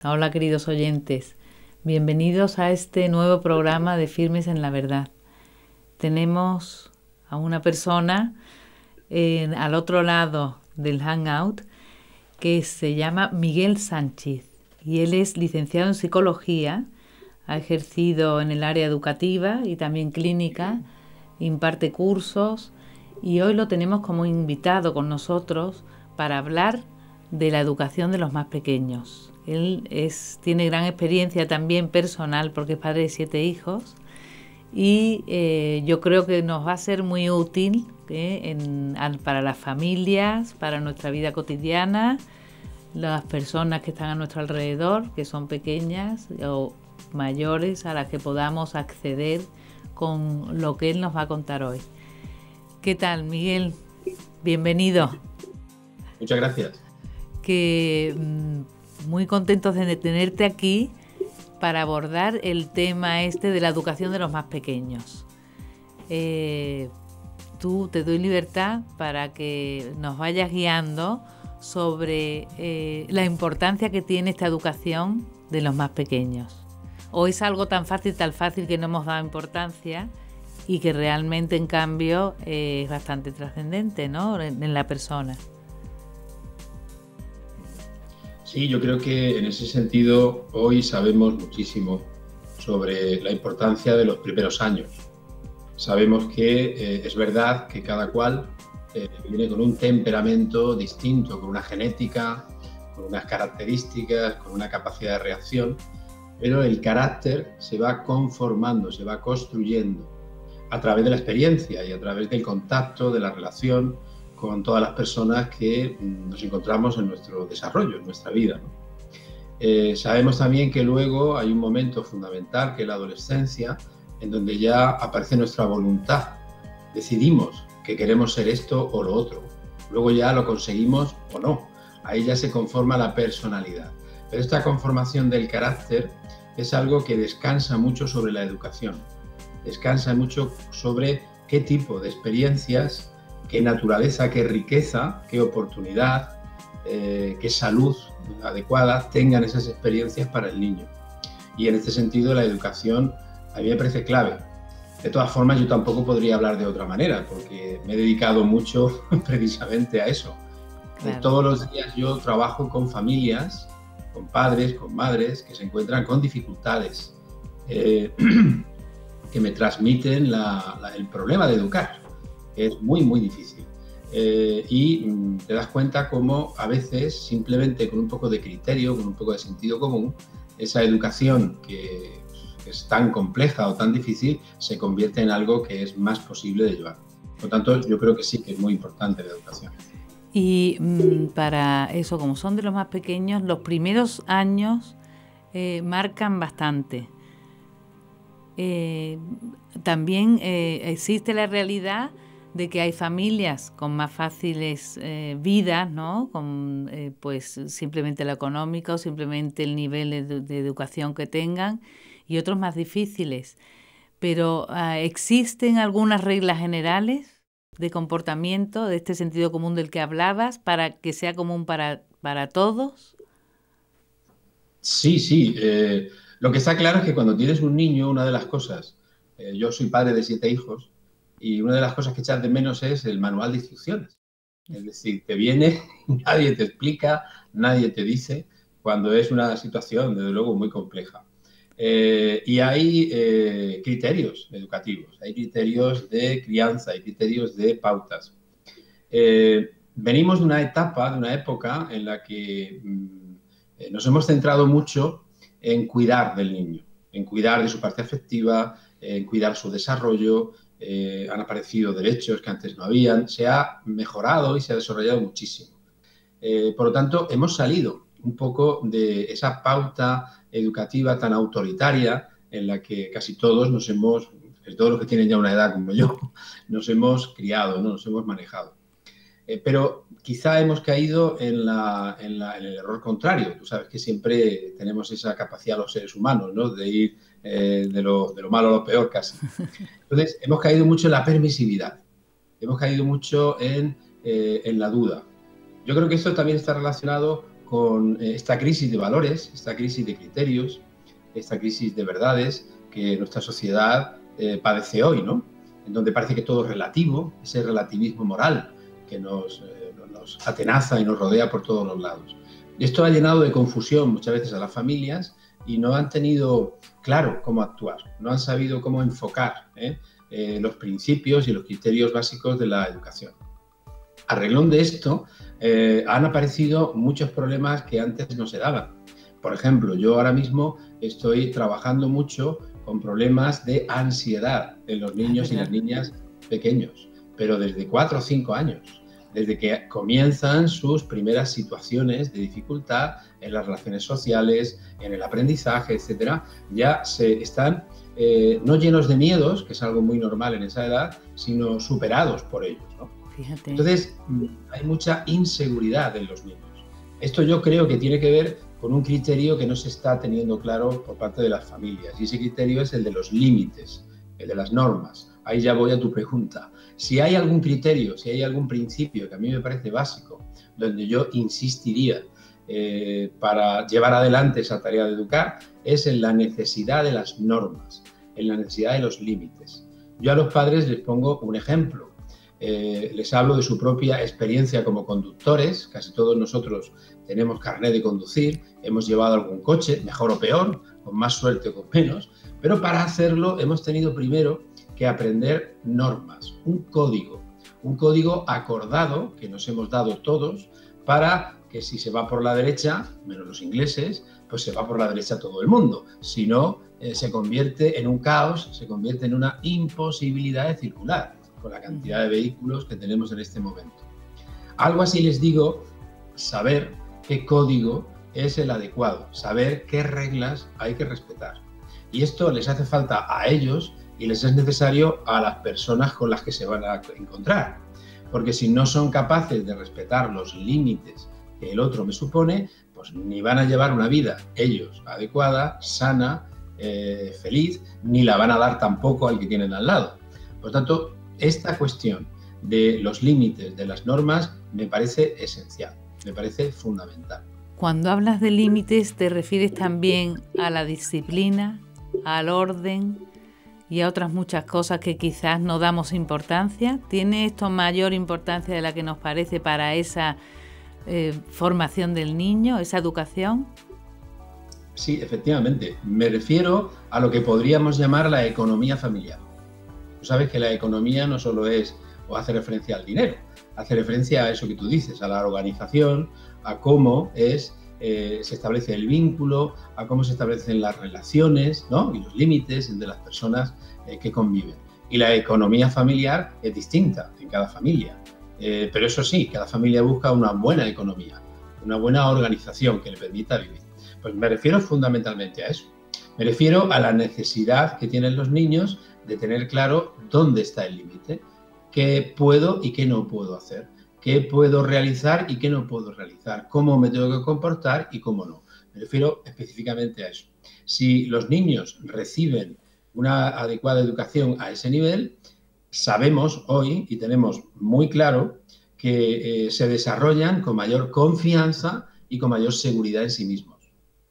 Hola queridos oyentes, bienvenidos a este nuevo programa de Firmes en la Verdad. Tenemos a una persona al otro lado del Hangout que se llama Miguel Sánchez y él es licenciado en Psicología, ha ejercido en el área educativa y también clínica, imparte cursos y hoy lo tenemos como invitado con nosotros para hablar de la educación de los más pequeños. Él tiene gran experiencia también personal porque es padre de 7 hijos y yo creo que nos va a ser muy útil para las familias, para nuestra vida cotidiana, las personas que están a nuestro alrededor, que son pequeñas o mayores, a las que podamos acceder con lo que él nos va a contar hoy. ¿Qué tal, Miguel? Bienvenido. Muchas gracias. Muy contentos de tenerte aquí para abordar el tema de la educación de los más pequeños. Te doy libertad para que nos vayas guiando sobre la importancia que tiene esta educación de los más pequeños. ¿O es algo tan fácil que no hemos dado importancia y que realmente, en cambio, es bastante trascendente, ¿no?, en la persona? Sí, yo creo que en ese sentido hoy sabemos muchísimo sobre la importancia de los primeros años. Sabemos que es verdad que cada cual viene con un temperamento distinto, con una genética, con unas características, con una capacidad de reacción, pero el carácter se va conformando, se va construyendo a través de la experiencia y a través del contacto, de la relación con todas las personas que nos encontramos en nuestro desarrollo, en nuestra vida, ¿no? Sabemos también que luego hay un momento fundamental, que es la adolescencia, en donde ya aparece nuestra voluntad. Decidimos que queremos ser esto o lo otro. Luego ya lo conseguimos o no. Ahí ya se conforma la personalidad. Pero esta conformación del carácter es algo que descansa mucho sobre la educación. Descansa mucho sobre qué tipo de experiencias, qué naturaleza, qué riqueza, qué oportunidad, qué salud adecuada tengan esas experiencias para el niño. Y en este sentido la educación a mí me parece clave. De todas formas, yo tampoco podría hablar de otra manera, porque me he dedicado mucho precisamente a eso. Claro. Todos los días yo trabajo con familias, con padres, con madres que se encuentran con dificultades, que me transmiten el problema de educar. Es muy, muy difícil. Y te das cuenta cómo a veces, simplemente con un poco de criterio, con un poco de sentido común, esa educación que es tan compleja o tan difícil se convierte en algo que es más posible de llevar. Por lo tanto, yo creo que sí que es muy importante la educación. Y para eso, como son de los más pequeños, los primeros años marcan bastante. También existe la realidad de que hay familias con más fáciles vidas, ¿no?, con pues simplemente lo económico, simplemente el nivel de educación que tengan, y otros más difíciles. Pero ¿existen algunas reglas generales de comportamiento, de este sentido común del que hablabas, para que sea común para todos? Sí. Lo que está claro es que cuando tienes un niño, una de las cosas, yo soy padre de 7 hijos, y una de las cosas que echas de menos es el manual de instrucciones. Es decir, te viene, nadie te explica, nadie te dice, cuando es una situación, desde luego, muy compleja. Y hay criterios educativos, hay criterios de crianza, hay criterios de pautas. Venimos de una etapa, de una época en la que nos hemos centrado mucho en cuidar del niño, en cuidar de su parte afectiva, en cuidar su desarrollo. Han aparecido derechos que antes no habían, se ha mejorado y se ha desarrollado muchísimo. Por lo tanto, hemos salido un poco de esa pauta educativa tan autoritaria en la que casi todos todos los que tienen ya una edad como yo, nos hemos criado, ¿no?, nos hemos manejado. Pero quizá hemos caído en el error contrario. Tú sabes que siempre tenemos esa capacidad los seres humanos, ¿no?, de ir de lo malo a lo peor casi. Entonces, hemos caído mucho en la permisividad, hemos caído mucho en la duda. Yo creo que esto también está relacionado con esta crisis de valores, esta crisis de criterios, esta crisis de verdades que nuestra sociedad padece hoy, ¿no? En donde parece que todo es relativo, ese relativismo moral que nos atenaza y nos rodea por todos los lados. Esto ha llenado de confusión muchas veces a las familias y no han tenido claro cómo actuar, no han sabido cómo enfocar los principios y los criterios básicos de la educación. A renglón de esto, han aparecido muchos problemas que antes no se daban. Por ejemplo, yo ahora mismo estoy trabajando mucho con problemas de ansiedad en los niños y las niñas pequeños, pero desde 4 o 5 años, desde que comienzan sus primeras situaciones de dificultad en las relaciones sociales, en el aprendizaje, etcétera, ya se están no llenos de miedos, que es algo muy normal en esa edad, sino superados por ellos, ¿no? Fíjate. Entonces, hay mucha inseguridad en los niños. Esto yo creo que tiene que ver con un criterio que no se está teniendo claro por parte de las familias, y ese criterio es el de los límites, el de las normas. Ahí ya voy a tu pregunta. Si hay algún criterio, si hay algún principio que a mí me parece básico, donde yo insistiría para llevar adelante esa tarea de educar, es en la necesidad de las normas, en la necesidad de los límites. Yo a los padres les pongo un ejemplo. Les hablo de su propia experiencia como conductores. Casi todos nosotros tenemos carnet de conducir, hemos llevado algún coche, mejor o peor, con más suerte o con menos, pero para hacerlo hemos tenido primero que aprender normas, un código acordado que nos hemos dado todos para que si se va por la derecha, menos los ingleses, pues se va por la derecha todo el mundo. Si no, se convierte en un caos, se convierte en una imposibilidad de circular con la cantidad de vehículos que tenemos en este momento. Algo así les digo, saber qué código es el adecuado, saber qué reglas hay que respetar. Y esto les hace falta a ellos y les es necesario a las personas con las que se van a encontrar. Porque si no son capaces de respetar los límites que el otro me supone, pues ni van a llevar una vida ellos adecuada, sana, feliz, ni la van a dar tampoco al que tienen al lado. Por tanto, esta cuestión de los límites, de las normas, me parece esencial, me parece fundamental. Cuando hablas de límites, ¿te refieres también a la disciplina, al orden y a otras muchas cosas que quizás no damos importancia? ¿Tiene esto mayor importancia de la que nos parece para esa formación del niño, esa educación? Sí, efectivamente. Me refiero a lo que podríamos llamar la economía familiar. Tú sabes que la economía no solo es o hace referencia al dinero, hace referencia a eso que tú dices, a la organización, a cómo se establece el vínculo, a cómo se establecen las relaciones, ¿no? Y los límites entre las personas que conviven. Y la economía familiar es distinta en cada familia, pero eso sí, cada familia busca una buena economía, una buena organización que le permita vivir. Pues me refiero fundamentalmente a eso. Me refiero a la necesidad que tienen los niños de tener claro dónde está el límite, qué puedo y qué no puedo hacer, qué puedo realizar y qué no puedo realizar, cómo me tengo que comportar y cómo no. Me refiero específicamente a eso. Si los niños reciben una adecuada educación a ese nivel, sabemos hoy y tenemos muy claro que se desarrollan con mayor confianza y con mayor seguridad en sí mismos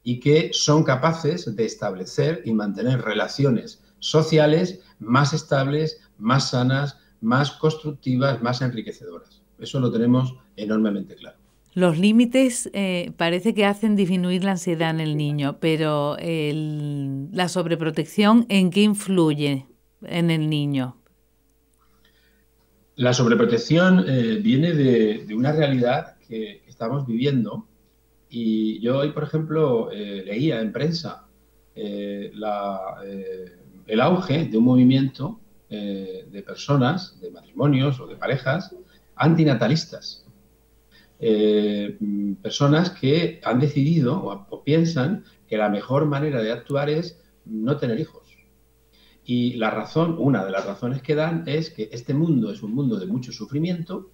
y que son capaces de establecer y mantener relaciones sociales más estables, más sanas, más constructivas, más enriquecedoras. Eso lo tenemos enormemente claro. Los límites parece que hacen disminuir la ansiedad en el niño, pero la sobreprotección, ¿en qué influye en el niño? La sobreprotección viene de una realidad que estamos viviendo y yo hoy, por ejemplo, leía en prensa el auge de un movimiento de personas, de matrimonios o de parejas antinatalistas. Personas que han decidido o piensan que la mejor manera de actuar es no tener hijos. Y la razón, una de las razones que dan es que este mundo es un mundo de mucho sufrimiento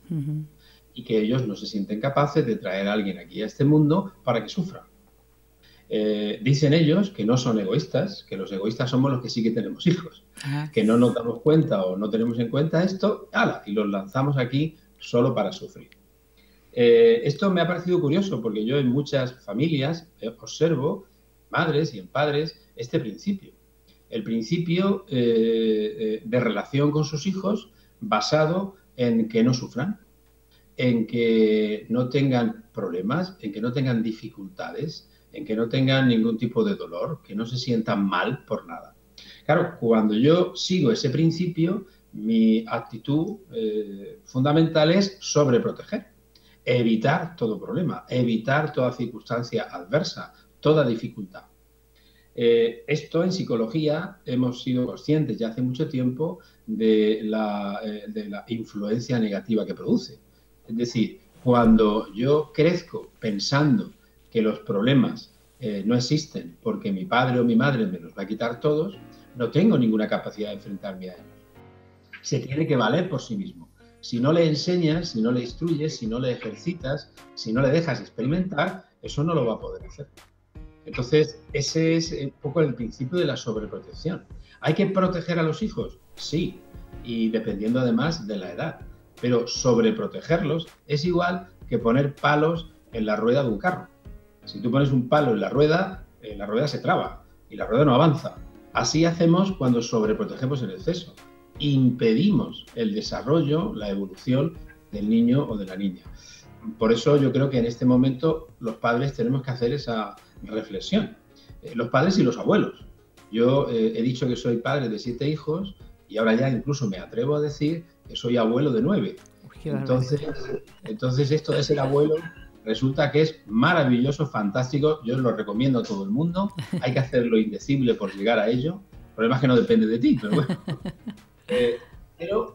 y que ellos no se sienten capaces de traer a alguien aquí a este mundo para que sufra. Dicen ellos que no son egoístas, que los egoístas somos los que sí que tenemos hijos, que no nos damos cuenta o no tenemos en cuenta esto, ¡hala!, y los lanzamos aquí solo para sufrir. Esto me ha parecido curioso porque yo en muchas familias observo, madres y en padres, este principio. El principio de relación con sus hijos basado en que no sufran, en que no tengan problemas, en que no tengan dificultades, en que no tengan ningún tipo de dolor, que no se sientan mal por nada. Claro, cuando yo sigo ese principio, mi actitud fundamental es sobreproteger, evitar todo problema, evitar toda circunstancia adversa, toda dificultad. Esto en psicología hemos sido conscientes ya hace mucho tiempo de la influencia negativa que produce. Es decir, cuando yo crezco pensando que los problemas no existen porque mi padre o mi madre me los va a quitar todos, no tengo ninguna capacidad de enfrentarme a ellos. Se tiene que valer por sí mismo. Si no le enseñas, si no le instruyes, si no le ejercitas, si no le dejas experimentar, eso no lo va a poder hacer. Entonces, ese es un poco el principio de la sobreprotección. ¿Hay que proteger a los hijos? Sí, y dependiendo además de la edad. Pero sobreprotegerlos es igual que poner palos en la rueda de un carro. Si tú pones un palo en la rueda se traba y la rueda no avanza. Así hacemos cuando sobreprotegemos en exceso. Impedimos el desarrollo, la evolución del niño o de la niña. Por eso yo creo que en este momento los padres tenemos que hacer esa reflexión. Los padres y los abuelos. Yo he dicho que soy padre de 7 hijos y ahora ya incluso me atrevo a decir que soy abuelo de 9. Entonces esto de ser abuelo resulta que es maravilloso, fantástico. Yo lo recomiendo a todo el mundo. Hay que hacer lo indecible por llegar a ello. El problema es que no depende de ti, pero bueno. Pero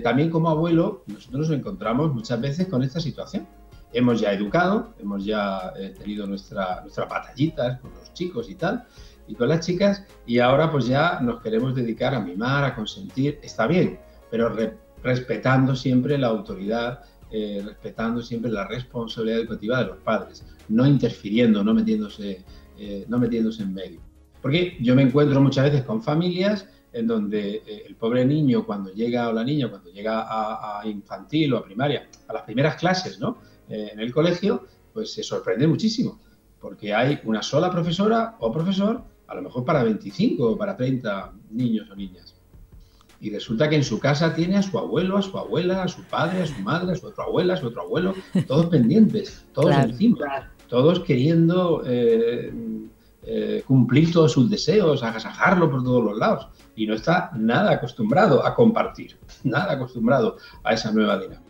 también como abuelo nosotros nos encontramos muchas veces con esta situación. Hemos ya educado, hemos ya tenido nuestras batallitas con los chicos y tal, y con las chicas, y ahora pues ya nos queremos dedicar a mimar, a consentir. Está bien, pero respetando siempre la autoridad, respetando siempre la responsabilidad educativa de los padres, no interfiriendo, no metiéndose en medio. Porque yo me encuentro muchas veces con familias en donde el pobre niño cuando llega, o la niña cuando llega a infantil o a primaria, a las primeras clases, ¿no? En el colegio, pues se sorprende muchísimo, porque hay una sola profesora o profesor, a lo mejor para 25 o para 30 niños o niñas. Y resulta que en su casa tiene a su abuelo, a su abuela, a su padre, a su madre, a su otra abuela, a su otro abuelo, todos pendientes, todos encima, todos queriendo cumplir todos sus deseos, agasajarlo por todos los lados. Y no está nada acostumbrado a compartir, nada acostumbrado a esa nueva dinámica.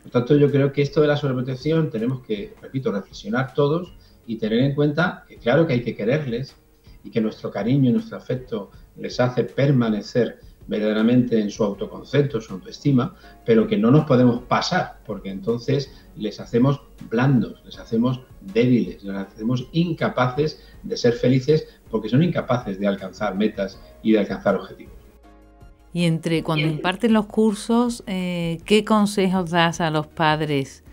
Por tanto, yo creo que esto de la sobreprotección tenemos que, repito, reflexionar todos y tener en cuenta que claro que hay que quererles y que nuestro cariño y nuestro afecto les hace permanecer verdaderamente en su autoconcepto, su autoestima, pero que no nos podemos pasar, porque entonces les hacemos blandos, les hacemos débiles, les hacemos incapaces de ser felices porque son incapaces de alcanzar metas y de alcanzar objetivos. Y cuando imparten los cursos, ¿qué consejos das a los padres?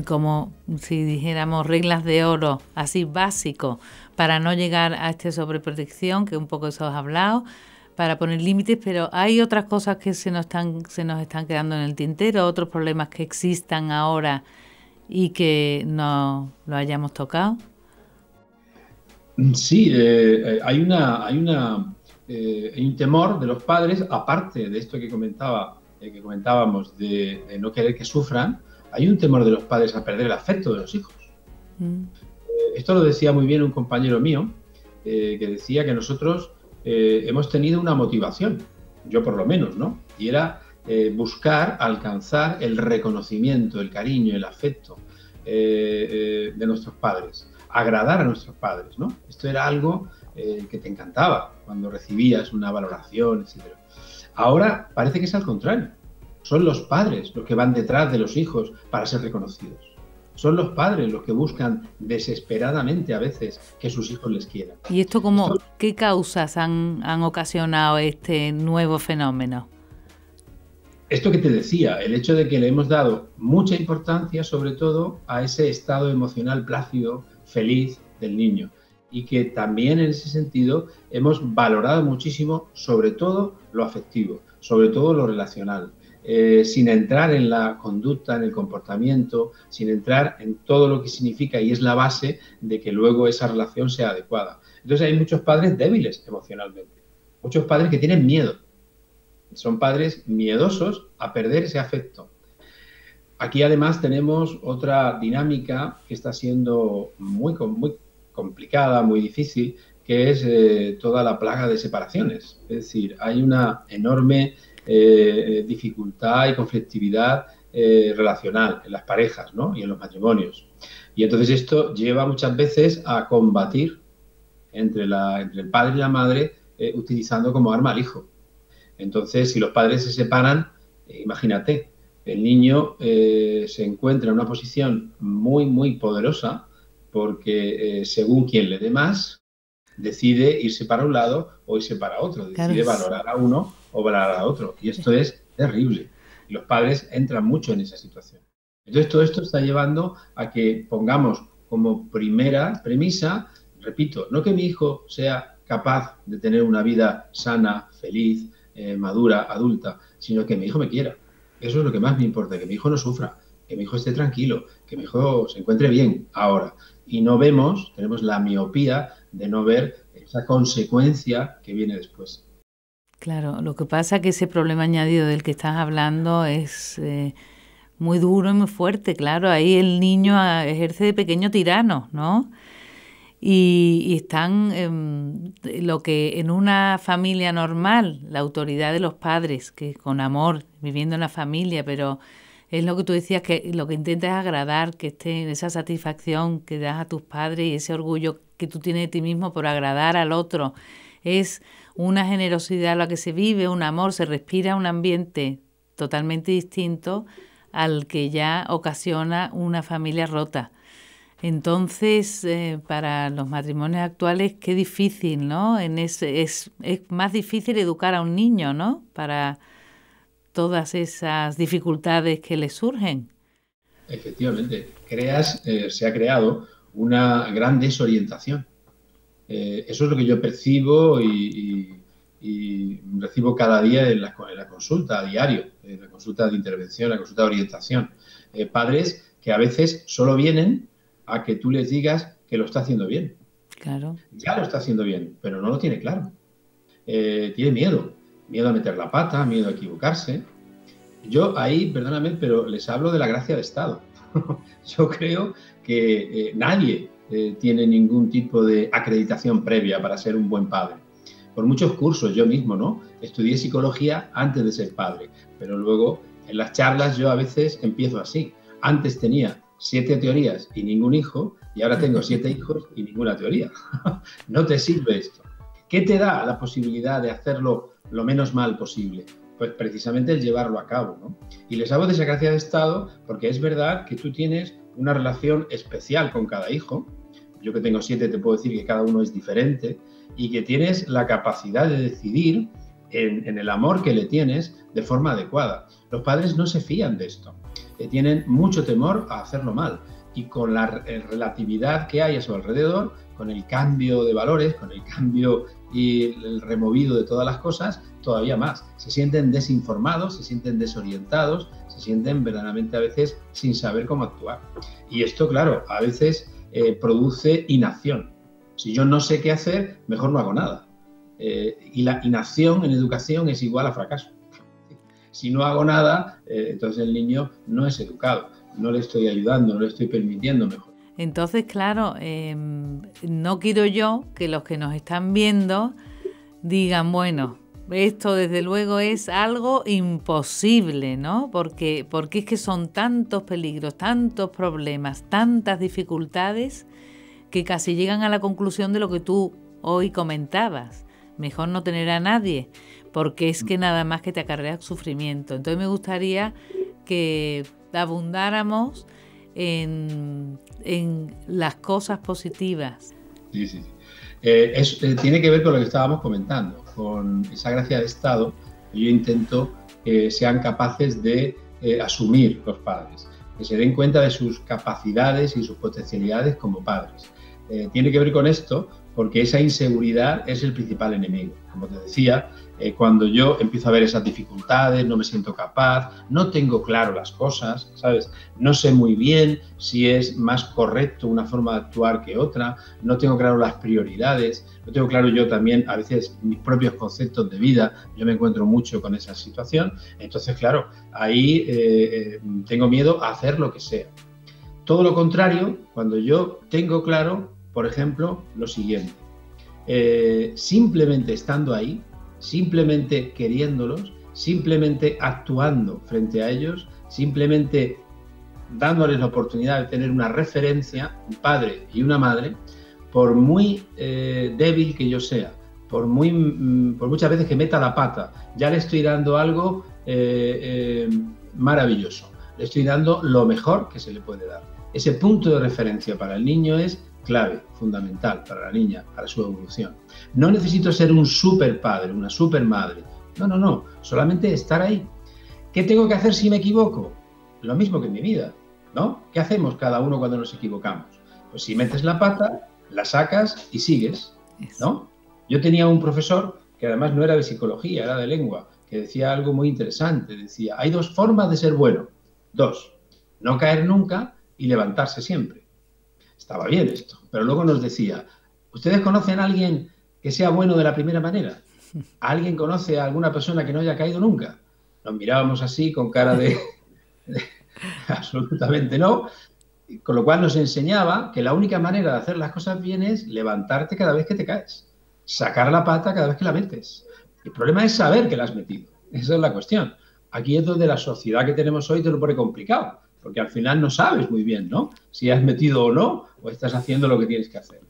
Como si dijéramos reglas de oro, así básico, para no llegar a esta sobreprotección, que un poco eso has hablado, para poner límites, pero hay otras cosas que se nos están quedando en el tintero, otros problemas que existan ahora y que no lo hayamos tocado. Sí, hay un temor de los padres, aparte de esto que comentábamos de no querer que sufran, hay un temor de los padres a perder el afecto de los hijos. Esto lo decía muy bien un compañero mío, que decía que nosotros hemos tenido una motivación, yo por lo menos, ¿no? Y era buscar alcanzar el reconocimiento, el cariño, el afecto de nuestros padres, agradar a nuestros padres, ¿no? Esto era algo que te encantaba cuando recibías una valoración, etc. Ahora parece que es al contrario. Son los padres los que van detrás de los hijos para ser reconocidos. Son los padres los que buscan desesperadamente a veces que sus hijos les quieran. ¿Y qué causas han ocasionado este nuevo fenómeno? Esto que te decía, el hecho de que le hemos dado mucha importancia sobre todo a ese estado emocional plácido, feliz del niño. Y que también en ese sentido hemos valorado muchísimo sobre todo lo afectivo, sobre todo lo relacional. sin entrar en la conducta, en el comportamiento, sin entrar en todo lo que significa y es la base de que luego esa relación sea adecuada. Entonces hay muchos padres débiles emocionalmente, muchos padres que tienen miedo, son padres miedosos a perder ese afecto. Aquí además tenemos otra dinámica que está siendo muy complicada, muy difícil, que es toda la plaga de separaciones. Es decir, hay una enorme dificultad y conflictividad relacional en las parejas, ¿no? Y en los matrimonios. Y entonces esto lleva muchas veces a combatir entre el padre y la madre utilizando como arma al hijo. Entonces, si los padres se separan, imagínate, el niño se encuentra en una posición muy poderosa porque según quien le dé más, decide irse para un lado o irse para otro, decide valorar a uno o valorar a otro. Y esto es terrible. Y los padres entran mucho en esa situación. Entonces, todo esto está llevando a que pongamos como primera premisa, repito, no que mi hijo sea capaz de tener una vida sana, feliz, madura, adulta, sino que mi hijo me quiera. Eso es lo que más me importa, que mi hijo no sufra, que mi hijo esté tranquilo, que mi hijo se encuentre bien ahora. Y no vemos, tenemos la miopía de no ver esa consecuencia que viene después. Claro, lo que pasa es que ese problema añadido del que estás hablando es muy duro y muy fuerte. Claro, ahí el niño ejerce de pequeño tirano, ¿no? Y están lo que en una familia normal, la autoridad de los padres, que con amor, viviendo en la familia, pero es lo que tú decías, que lo que intentas es agradar, que esté en esa satisfacción que das a tus padres y ese orgullo que tú tienes de ti mismo por agradar al otro. Es una generosidad la que se vive, un amor, se respira un ambiente totalmente distinto al que ya ocasiona una familia rota. Entonces, para los matrimonios actuales, qué difícil, ¿no? Es más difícil educar a un niño, ¿no? Para todas esas dificultades que le surgen. Efectivamente, se ha creado una gran desorientación. Eso es lo que yo percibo y recibo cada día en la consulta a diario, en la consulta de intervención, la consulta de orientación. Padres que a veces solo vienen a que tú les digas que lo está haciendo bien. Claro. Ya lo está haciendo bien, pero no lo tiene claro. Tiene miedo a meter la pata, miedo a equivocarse. Yo ahí, perdóname, pero les hablo de la gracia de Estado. Yo creo que nadie tiene ningún tipo de acreditación previa para ser un buen padre. Por muchos cursos, yo mismo, ¿no? Estudié psicología antes de ser padre, pero luego en las charlas yo a veces empiezo así. Antes tenía 7 teorías y ningún hijo, y ahora tengo 7 hijos y ninguna teoría. No te sirve esto. ¿Qué te da la posibilidad de hacerlo lo menos mal posible? Pues precisamente el llevarlo a cabo, ¿no? Y les hablo de esa gracia de Estado porque es verdad que tú tienes una relación especial con cada hijo. Yo que tengo 7 te puedo decir que cada uno es diferente y que tienes la capacidad de decidir en el amor que le tienes de forma adecuada. Los padres no se fían de esto. Tienen mucho temor a hacerlo mal y con la relatividad que hay a su alrededor, con el cambio de valores, con el cambio y el removido de todas las cosas, todavía más. Se sienten desinformados, se sienten desorientados, se sienten verdaderamente a veces sin saber cómo actuar. Y esto, claro, a veces produce inacción. Si yo no sé qué hacer, mejor no hago nada. Y la inacción en educación es igual a fracaso. Si no hago nada, entonces el niño no es educado, no le estoy ayudando, no le estoy permitiendo mejor. Entonces, claro, no quiero yo que los que nos están viendo digan, bueno, esto desde luego es algo imposible, ¿no? Porque es que son tantos peligros, tantos problemas, tantas dificultades que casi llegan a la conclusión de lo que tú hoy comentabas. Mejor no tener a nadie, porque es que nada más que te acarrea sufrimiento. Entonces me gustaría que abundáramos en las cosas positivas. Sí. Tiene que ver con lo que estábamos comentando, con esa gracia de Estado que yo intento que sean capaces de asumir los padres, que se den cuenta de sus capacidades y sus potencialidades como padres. Tiene que ver con esto porque esa inseguridad es el principal enemigo. Como te decía, cuando yo empiezo a ver esas dificultades, no me siento capaz, no tengo claro las cosas, ¿sabes? No sé muy bien si es más correcto una forma de actuar que otra, no tengo claro las prioridades, no tengo claro yo también a veces mis propios conceptos de vida, yo me encuentro mucho con esa situación, entonces claro, ahí tengo miedo a hacer lo que sea. Todo lo contrario, cuando yo tengo claro, por ejemplo, lo siguiente, simplemente estando ahí, simplemente queriéndolos, simplemente actuando frente a ellos, simplemente dándoles la oportunidad de tener una referencia, un padre y una madre, por muy débil que yo sea, por muchas veces que meta la pata, ya le estoy dando algo maravilloso, le estoy dando lo mejor que se le puede dar. Ese punto de referencia para el niño es clave, fundamental para la niña, para su evolución. No necesito ser un super padre, una super madre. No, solamente estar ahí. ¿Qué tengo que hacer si me equivoco? Lo mismo que en mi vida, ¿no? ¿Qué hacemos cada uno cuando nos equivocamos? Pues si metes la pata, la sacas y sigues, ¿no? Yo tenía un profesor que además no era de psicología, era de lengua, que decía algo muy interesante. Decía, hay dos formas de ser bueno. Dos, no caer nunca y levantarse siempre. Estaba bien esto, pero luego nos decía, ¿ustedes conocen a alguien que sea bueno de la primera manera? ¿Alguien conoce a alguna persona que no haya caído nunca? Nos mirábamos así con cara de absolutamente no, con lo cual nos enseñaba que la única manera de hacer las cosas bien es levantarte cada vez que te caes, sacar la pata cada vez que la metes. El problema es saber que la has metido, esa es la cuestión. Aquí es donde la sociedad que tenemos hoy te lo pone complicado, porque al final no sabes muy bien, ¿no? Si has metido o no, o estás haciendo lo que tienes que hacer.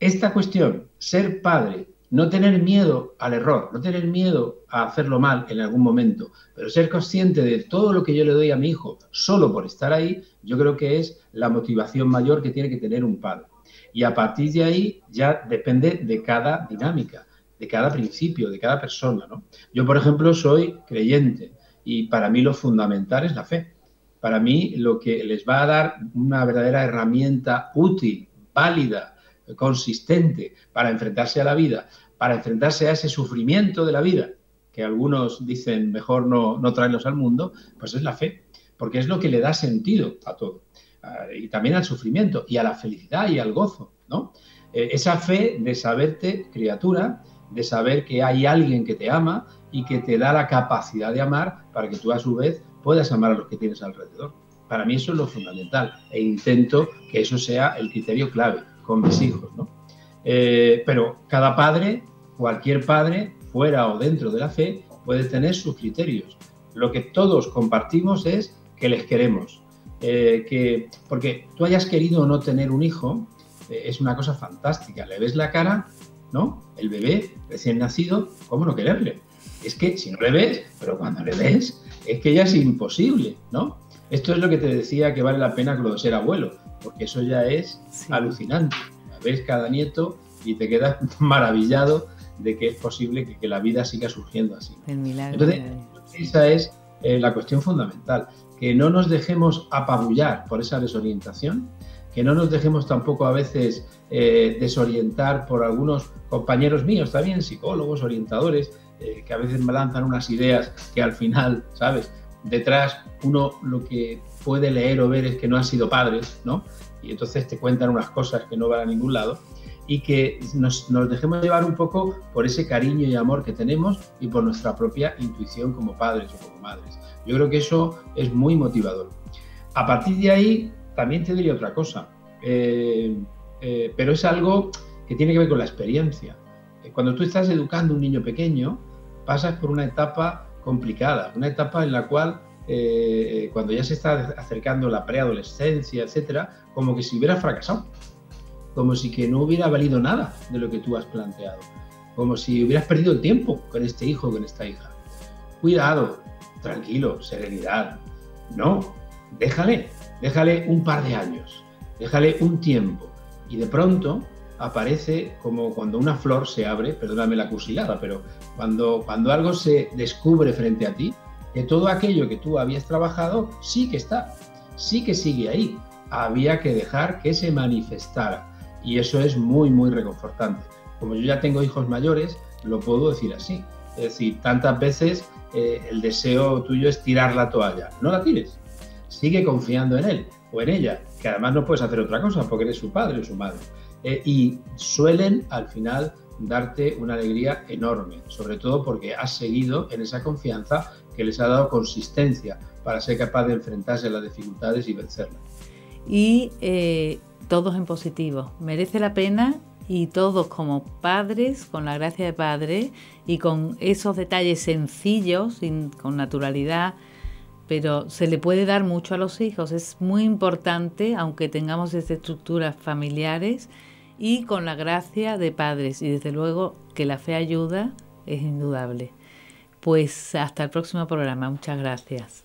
Esta cuestión, ser padre, no tener miedo al error, no tener miedo a hacerlo mal en algún momento, pero ser consciente de todo lo que yo le doy a mi hijo solo por estar ahí, yo creo que es la motivación mayor que tiene que tener un padre. Y a partir de ahí ya depende de cada dinámica, de cada principio, de cada persona, ¿no? Yo, por ejemplo, soy creyente y para mí lo fundamental es la fe. Para mí lo que les va a dar una verdadera herramienta útil, válida, consistente para enfrentarse a la vida, para enfrentarse a ese sufrimiento de la vida, que algunos dicen mejor no traerlos al mundo, pues es la fe, porque es lo que le da sentido a todo, y también al sufrimiento, y a la felicidad y al gozo, ¿no? Esa fe de saberte criatura, de saber que hay alguien que te ama y que te da la capacidad de amar para que tú a su vez puedas amar a los que tienes alrededor. Para mí eso es lo fundamental e intento que eso sea el criterio clave con mis hijos, ¿no? Pero cada padre, cualquier padre, fuera o dentro de la fe, puede tener sus criterios. Lo que todos compartimos es que les queremos. Porque tú hayas querido o no tener un hijo, es una cosa fantástica. Le ves la cara, ¿no? El bebé recién nacido, ¿cómo no quererle? Es que si no le ves, pero cuando le ves, es que ya es imposible, ¿no? Esto es lo que te decía que vale la pena con lo de ser abuelo, porque eso ya es alucinante. Ves cada nieto y te quedas maravillado de que es posible que la vida siga surgiendo así. El milagro. Entonces, esa es la cuestión fundamental, que no nos dejemos apabullar por esa desorientación, que no nos dejemos tampoco a veces desorientar por algunos compañeros míos también, psicólogos, orientadores, que a veces me lanzan unas ideas que al final, ¿sabes? Detrás uno lo que puede leer o ver es que no han sido padres, ¿no? Y entonces te cuentan unas cosas que no van a ningún lado y que nos dejemos llevar un poco por ese cariño y amor que tenemos y por nuestra propia intuición como padres o como madres. Yo creo que eso es muy motivador. A partir de ahí también te diría otra cosa, pero es algo que tiene que ver con la experiencia. Cuando tú estás educando a un niño pequeño, pasas por una etapa complicada, una etapa en la cual cuando ya se está acercando la preadolescencia, etcétera, como que si hubiera fracasado, como si que no hubiera valido nada de lo que tú has planteado, como si hubieras perdido el tiempo con este hijo o con esta hija. Cuidado, tranquilo, serenidad. No, déjale un par de años, déjale un tiempo y de pronto aparece como cuando una flor se abre, perdóname la cursilada, pero cuando algo se descubre frente a ti, que todo aquello que tú habías trabajado sí que está, sí que sigue ahí. Había que dejar que se manifestara. Y eso es muy, muy reconfortante. Como yo ya tengo hijos mayores, lo puedo decir así. Es decir, tantas veces el deseo tuyo es tirar la toalla. No la tires. Sigue confiando en él o en ella, que además no puedes hacer otra cosa porque eres su padre o su madre. Y suelen al final darte una alegría enorme, sobre todo porque has seguido en esa confianza que les ha dado consistencia para ser capaz de enfrentarse a las dificultades y vencerlas. Y todos en positivo. Merece la pena, y todos como padres, con la gracia de padre y con esos detalles sencillos, con naturalidad, pero se le puede dar mucho a los hijos. Es muy importante, aunque tengamos estas estructuras familiares, y con la gracia de padres. Y desde luego que la fe ayuda, es indudable. Pues hasta el próximo programa. Muchas gracias.